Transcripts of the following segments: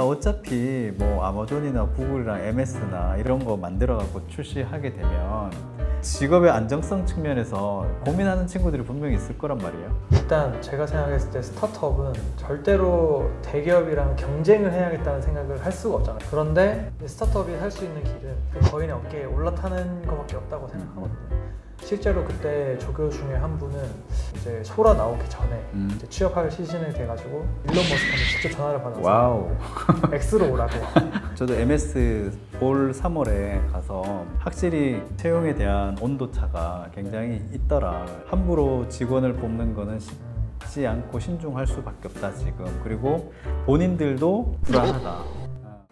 어차피 뭐 아마존이나 구글이랑 MS나 이런 거 만들어 갖고 출시하게 되면 직업의 안정성 측면에서 고민하는 친구들이 분명히 있을 거란 말이에요. 일단 제가 생각했을 때 스타트업은 절대로 대기업이랑 경쟁을 해야겠다는 생각을 할 수가 없잖아요. 그런데 스타트업이 할 수 있는 길은 그 거인의 어깨에 올라타는 것밖에 없다고 생각하거든요. 실제로 그때 조교 중에 한 분은 이제 소라 나오기 전에 이제 취업할 시즌이 돼가지고 일론 머스크한테 직접 전화를 받아서 와우. X로 오라고. 저도 MS 올 3월에 가서 확실히 채용에 대한 온도차가 굉장히 있더라. 함부로 직원을 뽑는 거는 쉽지 않고 신중할 수밖에 없다 지금. 그리고 본인들도 불안하다.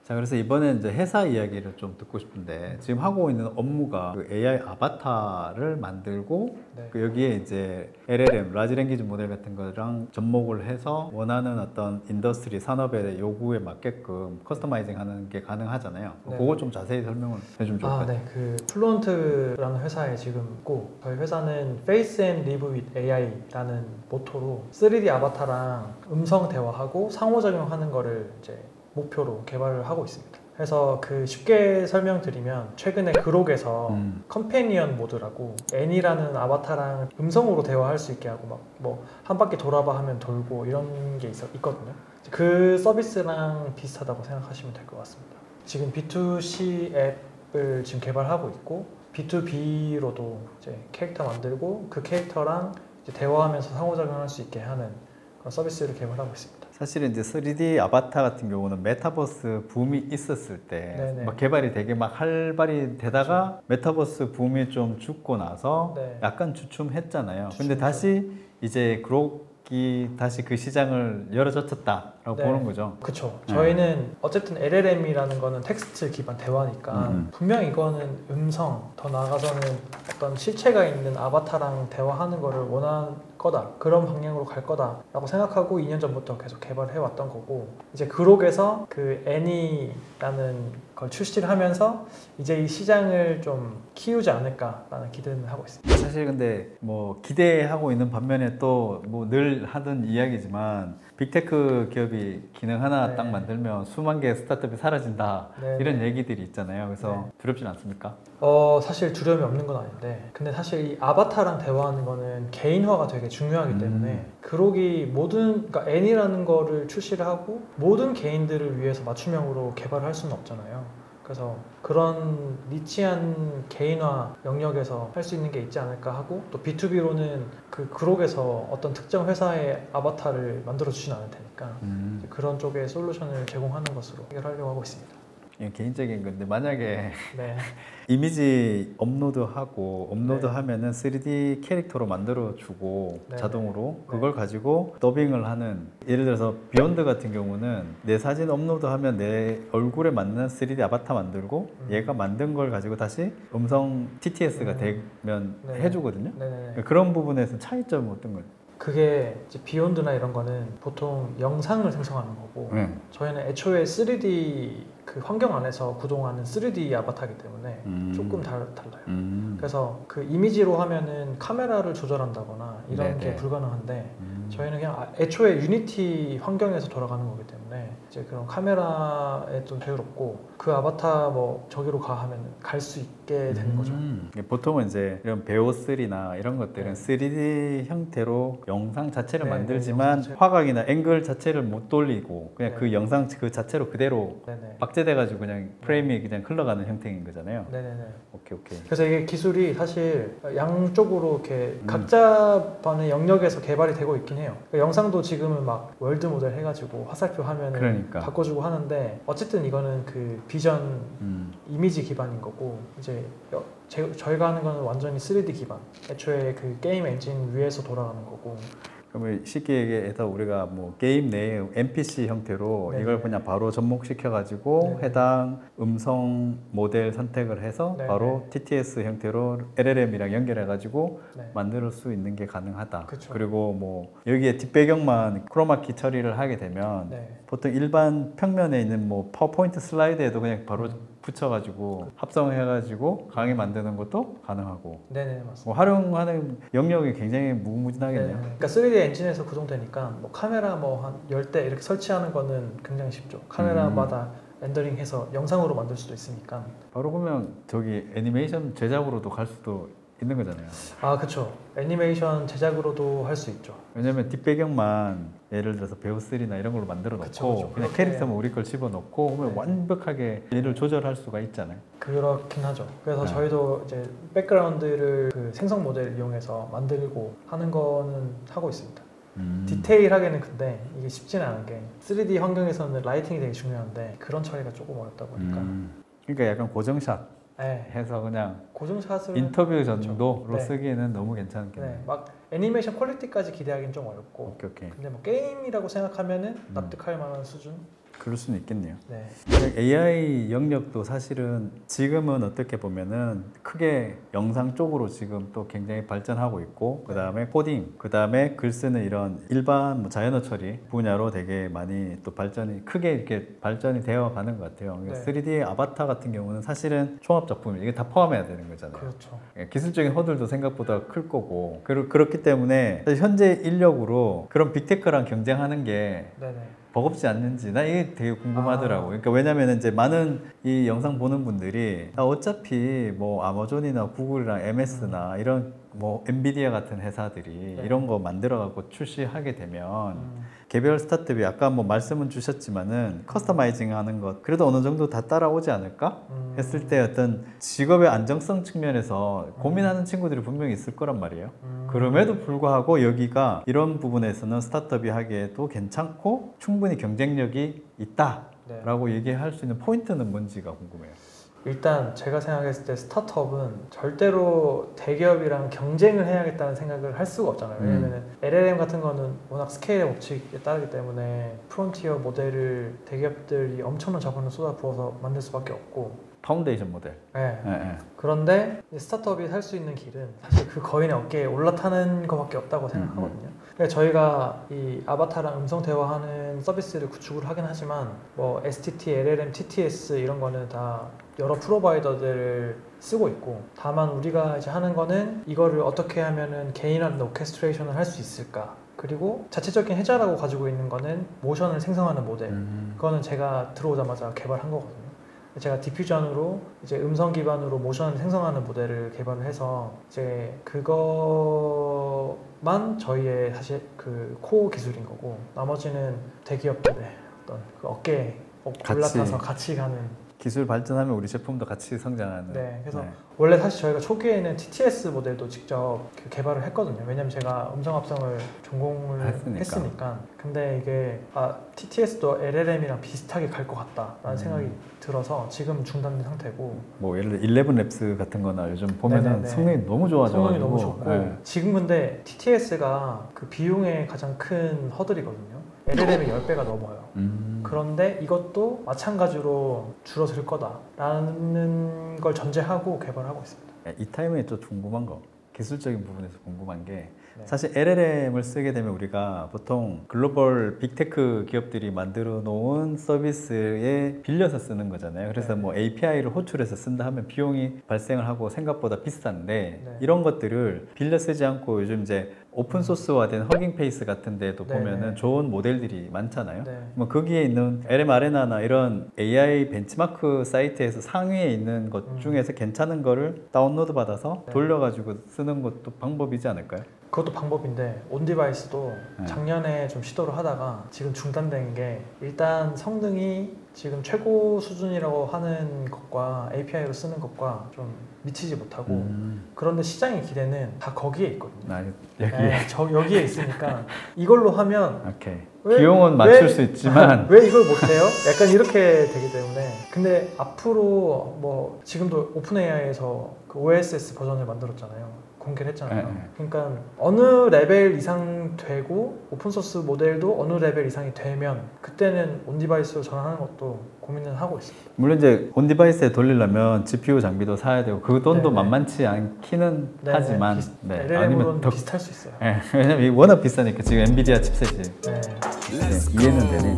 자, 그래서 이번엔 이제 회사 이야기를 좀 듣고 싶은데 지금 하고 있는 업무가 그 AI 아바타를 만들고 네. 그 여기에 이제 LLM, 라지 랭귀지 모델 같은 거랑 접목을 해서 원하는 어떤 인더스트리 산업의 요구에 맞게끔 커스터마이징 하는 게 가능하잖아요. 네. 그거 좀 자세히 설명을 해주면 좋을 것 같아요. 네. 그 플루언트라는 회사에 지금 있고 저희 회사는 Face and Live with AI라는 모토로 3D 아바타랑 음성 대화하고 상호작용하는 거를 이제 목표로 개발을 하고 있습니다. 그래서 그 쉽게 설명드리면 최근에 그록에서 컴패니언 모드라고 애니라는 아바타랑 음성으로 대화할 수 있게 하고 막 뭐 한 바퀴 돌아봐 하면 돌고 이런 게 있거든요. 그 서비스랑 비슷하다고 생각하시면 될 것 같습니다. 지금 B2C 앱을 지금 개발하고 있고 B2B로도 이제 캐릭터 만들고 그 캐릭터랑 이제 대화하면서 상호작용할 수 있게 하는 그런 서비스를 개발하고 있습니다. 사실은 이제 3D 아바타 같은 경우는 메타버스 붐이 있었을 때 막 개발이 되게 막 활발히 되다가 메타버스 붐이 좀 죽고 나서 약간 주춤했잖아요. 근데 다시 이제 그렇게 다시 그 시장을 열어젖혔다라고 보는 거죠. 그렇죠. 저희는 어쨌든 LLM이라는 거는 텍스트 기반 대화니까 분명 이거는 음성, 더 나아가서는 어떤 실체가 있는 아바타랑 대화하는 거를 원하는 거다. 그런 방향으로 갈 거다라고 생각하고 2년 전부터 계속 개발해 왔던 거고 이제 그록에서 그 애니라는 걸 출시를 하면서 이제 이 시장을 좀 키우지 않을까라는 기대는 하고 있습니다. 사실 근데 뭐 기대하고 있는 반면에 또 뭐 늘 하던 이야기지만 빅테크 기업이 기능 하나 딱 만들면 수만 개의 스타트업이 사라진다 이런 얘기들이 있잖아요. 그래서 두렵진 않습니까? 사실 두려움이 없는 건 아닌데 근데 사실 이 아바타랑 대화하는 거는 개인화가 되게 중요하기 때문에 그록이 그러니까 N이라는 거를 출시를 하고 모든 개인들을 위해서 맞춤형으로 개발을 할 수는 없잖아요. 그래서 그런 니치한 개인화 영역에서 할 수 있는 게 있지 않을까 하고 또 B2B로는 그 그록에서 어떤 특정 회사의 아바타를 만들어 주진 않을 테니까 그런 쪽의 솔루션을 제공하는 것으로 해결하려고 하고 있습니다. 개인적인 건데 만약에 이미지 업로드하고 업로드하면은 3D 캐릭터로 만들어주고 자동으로 그걸 가지고 더빙을 하는 예를 들어서 비욘드 같은 경우는 내 사진 업로드하면 내 얼굴에 맞는 3D 아바타 만들고 얘가 만든 걸 가지고 다시 음성 TTS가 되면 해주거든요. 그런 부분에서 차이점은 어떤 거예요? 그게 이제 비욘드나 이런 거는 보통 영상을 생성하는 거고 저희는 애초에 3D 그 환경 안에서 구동하는 3D 아바타이기 때문에 조금 달라요. 그래서 그 이미지로 하면은 카메라를 조절한다거나 이런 게 불가능한데 저희는 그냥 애초에 유니티 환경에서 돌아가는 거기 때문에 이제 그런 카메라에 좀 자유롭고 그 아바타 뭐 저기로 가 하면 갈 수 있게 되는 거죠. 보통은 이제 이런 베오3나 이런 것들은 3D 형태로 영상 자체를 만들지만 화각이나 앵글 자체를 못 돌리고 그냥 그 영상 그 자체로 그대로 박제돼가지고 그냥 프레임이 그냥 흘러가는 형태인 거잖아요. 오케이. 그래서 이게 기술이 사실 양쪽으로 이렇게 각자만의 영역에서 개발이 되고 있긴 해요. 그러니까 영상도 지금은 막 월드 모델 해가지고 화살표 화면을 바꿔주고 하는데 어쨌든 이거는 그 비전 이미지 기반인 거고 이제 저희가 하는 거는 완전히 3D 기반. 애초에 그 게임 엔진 위에서 돌아가는 거고. 그러면 쉽게 얘기해서 우리가 뭐 게임 내에 NPC 형태로 이걸 그냥 바로 접목시켜 가지고 해당 음성 모델 선택을 해서 바로 TTS 형태로 LLM이랑 연결해 가지고 만들 수 있는 게 가능하다. 그리고 뭐 여기에 뒷배경만 크로마키 처리를 하게 되면 보통 일반 평면에 있는 뭐 파워포인트 슬라이드에도 그냥 바로 붙여가지고 합성해가지고 강의 만드는 것도 가능하고. 네네 맞습니다. 뭐 활용하는 영역이 굉장히 무궁무진하겠네요. 네. 그러니까 3D 엔진에서 구동되니까 뭐 카메라 뭐 한 10대 이렇게 설치하는 거는 굉장히 쉽죠. 카메라마다 렌더링해서 영상으로 만들 수도 있으니까. 바로 그러면 저기 애니메이션 제작으로도 갈 수도 있는 거잖아요. 아 그렇죠. 애니메이션 제작으로도 할 수 있죠. 왜냐면 뒷배경만 예를 들어서 배우3나 이런 걸로 만들어 놓고 그쵸. 그냥 그렇게... 캐릭터만 우리 걸 집어넣고 그러면 네. 완벽하게 얘를 조절할 수가 있잖아요. 그렇긴 하죠. 그래서 네. 저희도 이제 백그라운드를 그 생성 모델을 이용해서 만들고 하는 거는 하고 있습니다. 디테일하게는 근데 이게 쉽지는 않은 게 3D 환경에서는 라이팅이 되게 중요한데 그런 처리가 조금 어렵다 보니까 그러니까 약간 고정샷 네. 해서 그냥 고정샷을 인터뷰 정도로 네. 쓰기에는 너무 괜찮겠네요. 네. 막 애니메이션 퀄리티까지 기대하기는 좀 어렵고 오케이. 근데 뭐 게임이라고 생각하면은 납득할 만한 수준? 그럴 수는 있겠네요. 네. AI 영역도 사실은 지금은 어떻게 보면은 크게 영상 쪽으로 지금 또 굉장히 발전하고 있고 그 다음에 코딩, 그 다음에 글 쓰는 이런 일반 뭐 자연어 처리 분야로 되게 많이 또 발전이 크게 이렇게 발전이 되어 가는 것 같아요. 네. 3D 아바타 같은 경우는 사실은 종합 작품 이게 다 포함해야 되는 거잖아요. 그렇죠. 기술적인 허들도 생각보다 클 거고 그렇기 때문에 사실 현재 인력으로 그런 빅테크랑 경쟁하는 게 네네. 버겁지 않는지 나 이게 되게 궁금하더라고. 그러니까 왜냐면 이제 많은 이 영상 보는 분들이 어차피 뭐 아마존이나 구글이랑 MS나 이런 뭐 엔비디아 같은 회사들이 네. 이런 거 만들어 갖고 출시하게 되면 개별 스타트업이 아까 뭐 말씀은 주셨지만은 커스터마이징 하는 것 그래도 어느 정도 다 따라오지 않을까 했을 때 어떤 직업의 안정성 측면에서 고민하는 친구들이 분명히 있을 거란 말이에요. 그럼에도 불구하고 여기가 이런 부분에서는 스타트업이 하기에도 괜찮고 충분히 경쟁력이 있다라고 얘기할 수 있는 포인트는 뭔지가 궁금해요. 일단 제가 생각했을 때 스타트업은 절대로 대기업이랑 경쟁을 해야겠다는 생각을 할 수가 없잖아요. 왜냐면 LLM 같은 거는 워낙 스케일의 법칙에 따르기 때문에 프론티어 모델을 대기업들이 엄청난 자본을 쏟아부어서 만들 수밖에 없고 파운데이션 모델. 네. 그런데 스타트업이 살 수 있는 길은 사실 그 거인의 어깨에 올라타는 것밖에 없다고 생각하거든요. 그러니까 저희가 이 아바타랑 음성 대화하는 서비스를 구축을 하긴 하지만 뭐 STT, LLM, TTS 이런 거는 다 여러 프로바이더들을 쓰고 있고 다만 우리가 이제 하는 거는 이거를 어떻게 하면은 개인화된 오케스트레이션을 할 수 있을까 그리고 자체적인 해자라고 가지고 있는 거는 모션을 생성하는 모델 그거는 제가 들어오자마자 개발한 거거든요. 제가 디퓨전으로 이제 음성 기반으로 모션을 생성하는 모델을 개발을 해서 이제 그거만 저희의 사실 그 코어 기술인 거고 나머지는 대기업들의 어떤 그 어깨에 올라타서 같이 가는 기술 발전하면 우리 제품도 같이 성장하는. 네, 그래서 원래 사실 저희가 초기에는 TTS 모델도 직접 개발을 했거든요. 왜냐면 제가 음성 합성을 전공을 했으니까. 근데 이게 TTS도 LLM이랑 비슷하게 갈 것 같다라는 생각이 들어서 지금 중단된 상태고. 뭐 예를 들어 11랩스 같은 거나 요즘 보면은 성능이 너무 좋아져가지고. 성능이 너무 좋고. 지금 근데 TTS가 그 비용의 가장 큰 허들이거든요. LLM이 10배가 넘어요. 그런데 이것도 마찬가지로 줄어들 거다라는 걸 전제하고 개발하고 있습니다. 이 타임에 좀 궁금한 거, 기술적인 부분에서 궁금한 게 사실 LLM을 쓰게 되면 우리가 보통 글로벌 빅테크 기업들이 만들어 놓은 서비스에 빌려서 쓰는 거잖아요. 그래서 뭐 API를 호출해서 쓴다 하면 비용이 발생을 하고 생각보다 비싼데 이런 것들을 빌려 쓰지 않고 요즘 이제 오픈소스화된 허깅페이스 같은 데도 보면은 좋은 모델들이 많잖아요. 뭐 거기에 있는 LM 아레나나 이런 AI 벤치마크 사이트에서 상위에 있는 것 중에서 괜찮은 거를 다운로드 받아서 돌려가지고 쓰는 것도 방법이지 않을까요? 그것도 방법인데 온디바이스도 작년에 좀 시도를 하다가 지금 중단된 게 일단 성능이 지금 최고 수준이라고 하는 것과 API로 쓰는 것과 좀 미치지 못하고 그런데 시장의 기대는 다 거기에 있거든요. 여기에 있으니까 이걸로 하면 비용은 맞출 수 있지만 왜 이걸 못해요? 약간 이렇게 되기 때문에 근데 앞으로 뭐 지금도 오픈 AI에서 그 OSS 버전을 만들었잖아요. 공개를 했잖아요. 그러니까 어느 레벨 이상 되고 오픈소스 모델도 어느 레벨 이상이 되면 그때는 온디바이스로 전환하는 것도 고민을 하고 있습니다. 물론 이제 온디바이스에 돌리려면 GPU 장비도 사야 되고 그 돈도 만만치 않기는 하지만 LLM으로는 더 비슷할 수 있어요. 왜냐면 이게 워낙 비싸니까 지금 엔비디아 칩셋이 이해는 되네.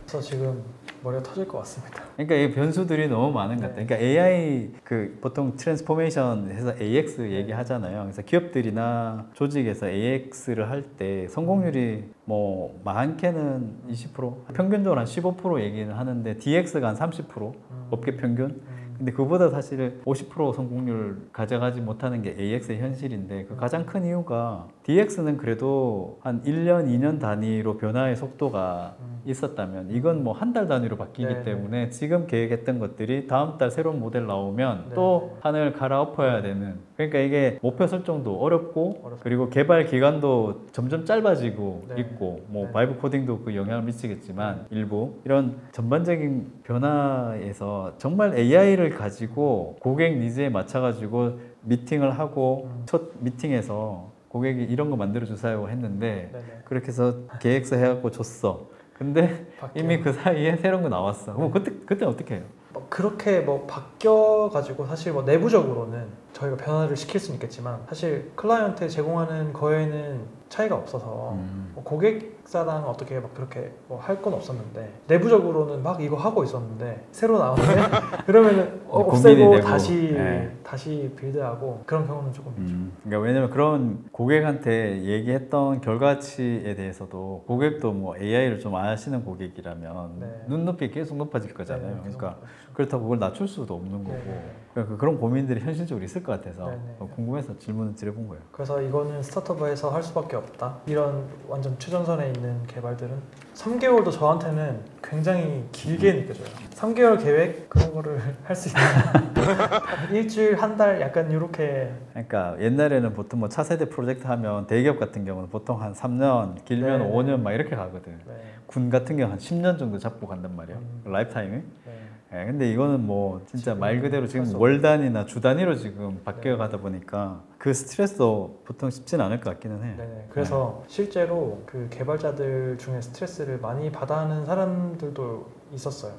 그래서 지금 머리가 터질 것 같습니다. 그러니까 이 변수들이 너무 많은 것 같아요. 그러니까 AI 그 보통 트랜스포메이션 해서 AX 얘기하잖아요. 그래서 기업들이나 조직에서 AX를 할 때 성공률이 뭐 많게는 20%, 평균적으로 한 15% 얘기는 하는데 DX가 한 30%, 업계 평균. 근데 그보다 사실 50% 성공률 가져가지 못하는 게 AX의 현실인데 그 가장 큰 이유가 DX는 그래도 한 1년, 2년 단위로 변화의 속도가 있었다면 이건 뭐 한 달 단위로 바뀌기 네네. 때문에 지금 계획했던 것들이 다음 달 새로운 모델 나오면 네네. 또 하늘 갈아엎어야 되는 그러니까 이게 목표 설정도 어렵고 그리고 개발 기간도 점점 짧아지고 네. 있고 뭐 네. 바이브 코딩도 그 영향을 미치겠지만 일부 이런 전반적인 변화에서 정말 AI를 가지고 고객 니즈에 맞춰가지고 미팅을 하고 첫 미팅에서 고객이 이런 거 만들어 주세요 했는데 네네. 그렇게 해서 계획서 해갖고 줬어. 근데 이미 그 사이에 새로운 거 나왔어. 그럼 그때 어떻게 해요? 그렇게 뭐 바뀌어가지고 사실 뭐 내부적으로는 저희가 변화를 시킬 수는 있겠지만 사실 클라이언트에 제공하는 거에는 차이가 없어서 뭐 고객사랑 어떻게 막 그렇게 뭐 할 건 없었는데 내부적으로는 막 이거 하고 있었는데 새로 나오는데 그러면은 없애고 되고. 다시 빌드하고 그런 경우는 조금 있죠. 그러니까 왜냐면 그런 고객한테 얘기했던 결과치에 대해서도 고객도 뭐 AI를 좀 아시는 고객이라면 네. 눈높이 계속 높아질 거잖아요. 네, 계속 그러니까 높아지죠. 그렇다고 그걸 낮출 수도 없는 거고 네. 그러니까 그런 고민들이 현실적으로 있을 것 같아서 네. 궁금해서 질문을 드려본 거예요. 그래서 이거는 스타트업에서 할 수밖에 없다. 이런 완전 최전선에 있는 개발들은 3개월도 저한테는 굉장히 길게 느껴져요. 3개월 계획 그런 거를 할 수 있나? 일주일, 한 달 약간 이렇게. 그러니까 옛날에는 보통 뭐 차세대 프로젝트 하면 대기업 같은 경우는 보통 한 3년, 길면 네. 5년 막 이렇게 가거든. 네. 군 같은 경우 한 10년 정도 잡고 간단 말이야. 라이프타임이. 네. 근데 이거는 뭐 진짜 말 그대로 지금 할 월 단위나 주 단위로 지금 바뀌어 가다 보니까 그 스트레스도 보통 쉽진 않을 것 같기는 해. 네네. 그래서 실제로 그 개발자들 중에 스트레스를 많이 받아 하는 사람들도 있었어요.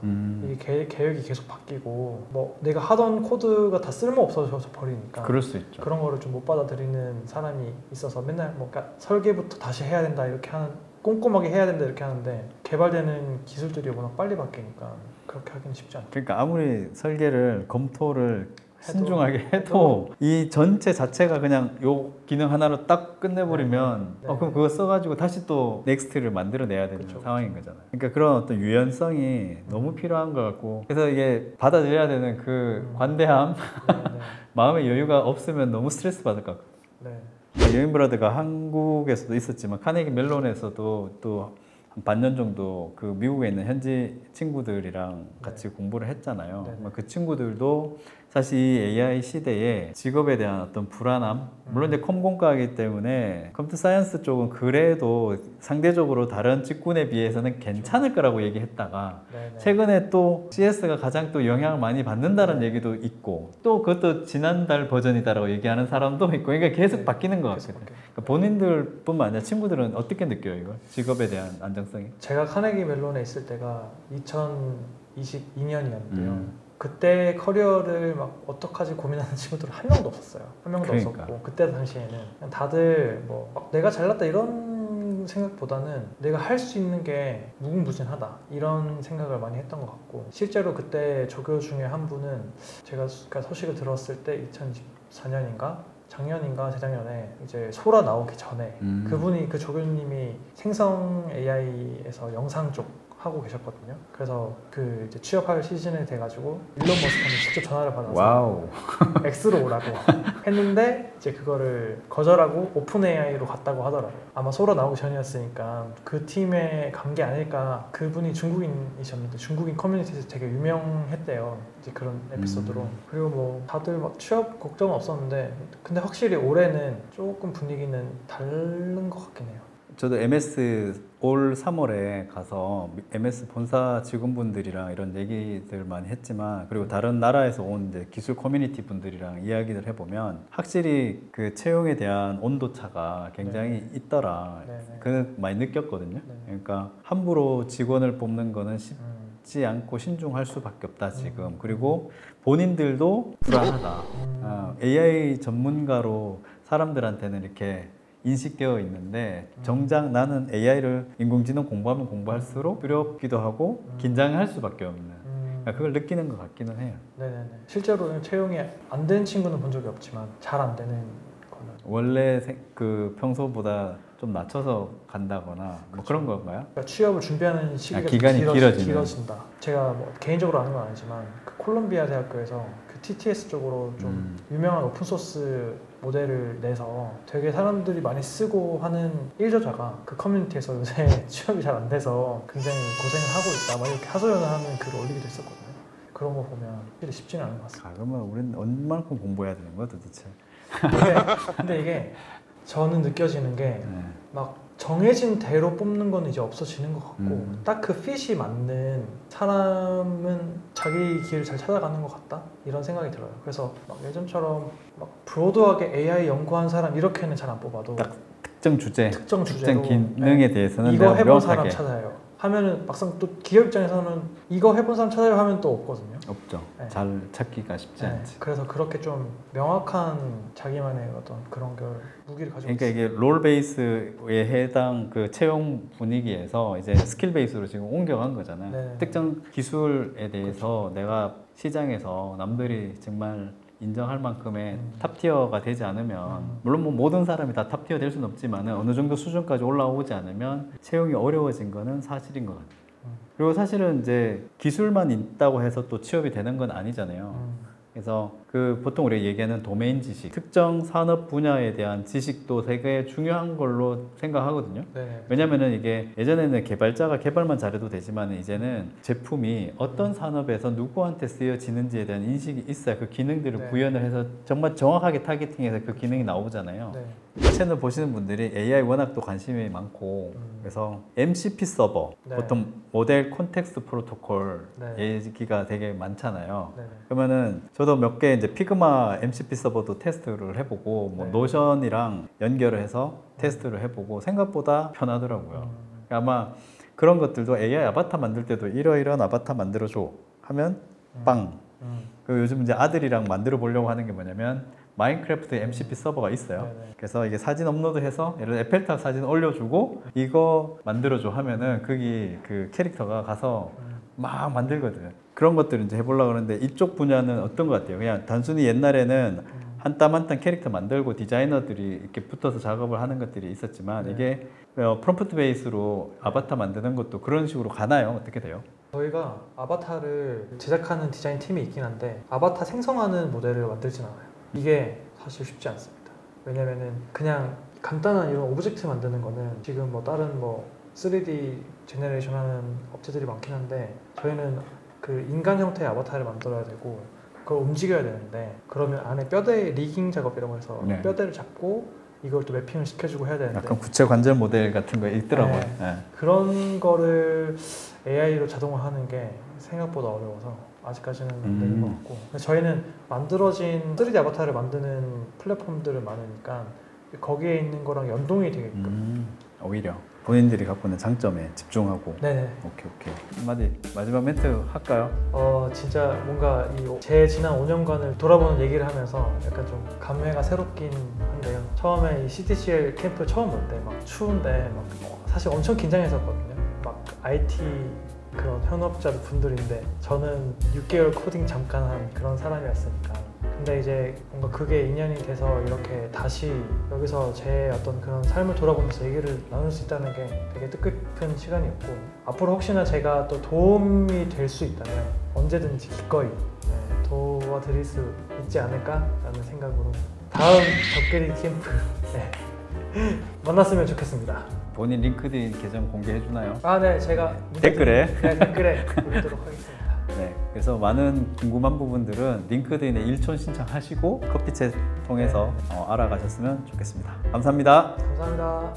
이게 계획이 계속 바뀌고 뭐 내가 하던 코드가 다 쓸모 없어져서 버리니까 그럴 수 있죠. 그런 거를 좀 못 받아들이는 사람이 있어서 맨날 뭐 그러니까 설계부터 다시 해야 된다 이렇게 하는 꼼꼼하게 해야 된다 이렇게 하는데 개발되는 기술들이 워낙 빨리 바뀌니까 그렇게 하기는 쉽지 않죠. 그러니까 아무리 설계를 검토를 신중하게 해도 이 전체 자체가 그냥 요 기능 하나로 딱 끝내버리면 네. 그럼 그거 써가지고 다시 또 넥스트를 만들어내야 되는 그쵸, 상황인 거잖아요. 그러니까 그런 어떤 유연성이 너무 필요한 것 같고 그래서 이게 받아들여야 되는 그 관대함 네. 마음의 여유가 없으면 너무 스트레스 받을 것 같고 네. 여인브라드가 한국에서도 있었지만 카네기 멜론에서도 또 한 반년 정도 그 미국에 있는 현지 친구들이랑 같이 공부를 했잖아요. 그 친구들도 사실 이 AI 시대에 직업에 대한 어떤 불안함 물론 이제 컴공과이기 때문에 컴퓨터 사이언스 쪽은 그래도 상대적으로 다른 직군에 비해서는 괜찮을 거라고 얘기했다가 최근에 또 CS가 가장 또 영향을 많이 받는다는 얘기도 있고 또 그것도 지난달 버전이다라고 얘기하는 사람도 있고 그러니까 계속 바뀌는 것 같거든요. 그러니까 본인들뿐만 아니라 친구들은 어떻게 느껴요 이걸? 직업에 대한 안정성이? 제가 카네기 멜론에 있을 때가 2022년이었는데요. 그때 커리어를 막 어떡하지 고민하는 친구들은 한 명도 없었어요. 한 명도 없었고 그때 당시에는 그냥 다들 뭐 내가 잘났다 이런 생각보다는 내가 할 수 있는 게 무궁무진하다 이런 생각을 많이 했던 것 같고 실제로 그때 조교 중에 한 분은 제가 소식을 들었을 때 2024년인가 작년인가 재작년에 이제 소라 나오기 전에 그분이 그 조교님이 생성 AI에서 영상 쪽 하고 계셨거든요. 그래서 그 이제 취업할 시즌이 돼가지고 일론 머스크한테 직접 전화를 받아서 X로 오라고 했는데 이제 그거를 거절하고 오픈 AI로 갔다고 하더라고요. 아마 소라 나오기 전이었으니까 그 팀에 간 게 아닐까. 그분이 중국인이셨는데 중국인 커뮤니티에서 되게 유명했대요. 이제 그런 에피소드로. 그리고 뭐 다들 막 취업 걱정은 없었는데 근데 확실히 올해는 조금 분위기는 다른 것 같긴 해요. 저도 MS 올 3월에 가서 MS 본사 직원분들이랑 이런 얘기들 많이 했지만 그리고 다른 나라에서 온 이제 기술 커뮤니티 분들이랑 이야기를 해보면 확실히 그 채용에 대한 온도 차가 굉장히 있더라. 그 많이 느꼈거든요. 그러니까 함부로 직원을 뽑는 거는 쉽지 않고 신중할 수밖에 없다 지금. 그리고 본인들도 불안하다. AI 전문가로 사람들한테는 이렇게 인식되어 있는데 정작 나는 AI를 인공지능 공부하면 공부할수록 두렵기도 하고 긴장할 수밖에 없는 그걸 느끼는 것 같기는 해요. 네네네. 실제로 채용이 안 된 친구는 본 적이 없지만 잘 안 되는 거는 원래 그 평소보다 좀 낮춰서 간다거나 뭐 그런 건가요? 그러니까 취업을 준비하는 시기가 기간이 길어진다. 제가 뭐 개인적으로 아는 건 아니지만 그 콜롬비아 대학교에서 그 TTS 쪽으로 좀 유명한 오픈소스 모델을 내서 되게 사람들이 많이 쓰고 하는 일저자가 그 커뮤니티에서 요새 취업이 잘 안 돼서 굉장히 고생을 하고 있다 막 이렇게 하소연을 하는 글을 올리기도 했었거든요. 그런 거 보면 확실히 쉽지는 않은 것 같습니다. 그러면 우리는 얼마만큼 공부해야 되는 거야 도대체? 근데 이게 저는 느껴지는 게 막 정해진 대로 뽑는 건 이제 없어지는 것 같고 딱 그 핏이 맞는 사람은 자기 길을 잘 찾아가는 것 같다 이런 생각이 들어요. 그래서 막 예전처럼 막 브로드하게 AI 연구한 사람 이렇게는 잘 안 뽑아도 딱 특정 주제로 특정 기능에 대해서는 이거 해본 명확하게. 사람 찾아요. 하면은 막상 또 기업 입장에서는 이거 해본 사람 찾아요 하면 또 없거든요. 없죠. 네. 잘 찾기가 쉽지 않지. 그래서 그렇게 좀 명확한 자기만의 어떤 그런 걸 무기를 가지고 그러니까 있어요. 이게 롤 베이스에 해당 그 채용 분위기에서 이제 스킬 베이스로 지금 옮겨간 거잖아요. 네. 특정 기술에 대해서 내가 시장에서 남들이 정말 인정할 만큼의 탑티어가 되지 않으면 물론 뭐 모든 사람이 다 탑티어 될 수는 없지만 어느 정도 수준까지 올라오지 않으면 채용이 어려워진 거는 사실인 것 같아요. 그리고 사실은 이제 기술만 있다고 해서 또 취업이 되는 건 아니잖아요. 그래서 그 보통 우리가 얘기하는 도메인 지식, 특정 산업 분야에 대한 지식도 되게 중요한 걸로 생각하거든요. 네. 왜냐면은 이게 예전에는 개발자가 개발만 잘해도 되지만 이제는 제품이 어떤 산업에서 누구한테 쓰여지는지에 대한 인식이 있어야 그 기능들을 네. 구현을 해서 정말 정확하게 타겟팅해서 그 기능이 나오잖아요. 네. 이 채널 보시는 분들이 AI 워낙 또 관심이 많고 그래서 MCP 서버, 네. 보통 모델 콘텍스트 프로토콜 네. 얘기가 되게 많잖아요. 네. 그러면은 저도 몇 개 이제 피그마 MCP 서버도 테스트를 해보고 뭐 네. 노션이랑 연결을 해서 테스트를 해보고 생각보다 편하더라고요. 아마 그런 것들도 AI 아바타 만들 때도 이러이러한 아바타 만들어줘 하면 빵. 그리고 요즘 이제 아들이랑 만들어 보려고 하는 게 뭐냐면 마인크래프트 MCP 서버가 있어요. 네네. 그래서 이게 사진 업로드해서 예를 들어 에펠탑 사진 올려주고 이거 만들어줘 하면은 거기 그 캐릭터가 가서 막 만들거든. 그런 것들을 이제 해보려고 하는데 이쪽 분야는 어떤 것 같아요? 그냥 단순히 옛날에는 한 땀 한 땀 캐릭터 만들고 디자이너들이 이렇게 붙어서 작업을 하는 것들이 있었지만 네. 이게 프롬프트 베이스로 아바타 만드는 것도 그런 식으로 가나요? 어떻게 돼요? 저희가 아바타를 제작하는 디자인 팀이 있긴 한데 아바타 생성하는 모델을 만들진 않아요. 이게 사실 쉽지 않습니다. 왜냐면은 그냥 간단한 이런 오브젝트 만드는 거는 지금 뭐 다른 뭐 3D 제너레이션 하는 업체들이 많긴 한데 저희는 그 인간 형태의 아바타를 만들어야 되고 그걸 움직여야 되는데 그러면 안에 뼈대 리깅 작업이라고 해서 네. 뼈대를 잡고 이걸 또 매핑을 시켜주고 해야 되는데 약간 구체 관절 모델 같은 거 있더라고요. 네. 네. 그런 거를 AI로 자동화하는 게 생각보다 어려워서 아직까지는 안 되는 것 같고 저희는 만들어진 3D 아바타를 만드는 플랫폼들은 많으니까 거기에 있는 거랑 연동이 되게끔 오히려 본인들이 갖고 있는 장점에 집중하고. 네네. 오케이. 한마디 마지막 멘트 할까요? 진짜 뭔가 제 지난 5년간을 돌아보는 얘기를 하면서 약간 좀 감회가 새롭긴 한데요. 처음에 이 CTCL 캠프 처음 올 때 막 추운데 막 사실 엄청 긴장했었거든요. 막 IT 그런 현업자 분들인데 저는 6개월 코딩 잠깐 한 그런 사람이었으니까 근데 이제 뭔가 그게 인연이 돼서 이렇게 다시 여기서 제 어떤 그런 삶을 돌아보면서 얘기를 나눌 수 있다는 게 되게 뜻깊은 시간이었고 앞으로 혹시나 제가 또 도움이 될 수 있다면 언제든지 기꺼이 도와드릴 수 있지 않을까라는 생각으로 다음 적게리 캠프 만났으면 좋겠습니다. 본인 링크드인 계정 공개해 주나요? 네, 제가 댓글에 댓글에 올리도록 하겠습니다. 네, 그래서 많은 궁금한 부분들은 링크드인에 일촌 신청하시고 커피챗 통해서 알아가셨으면 좋겠습니다. 감사합니다. 감사합니다.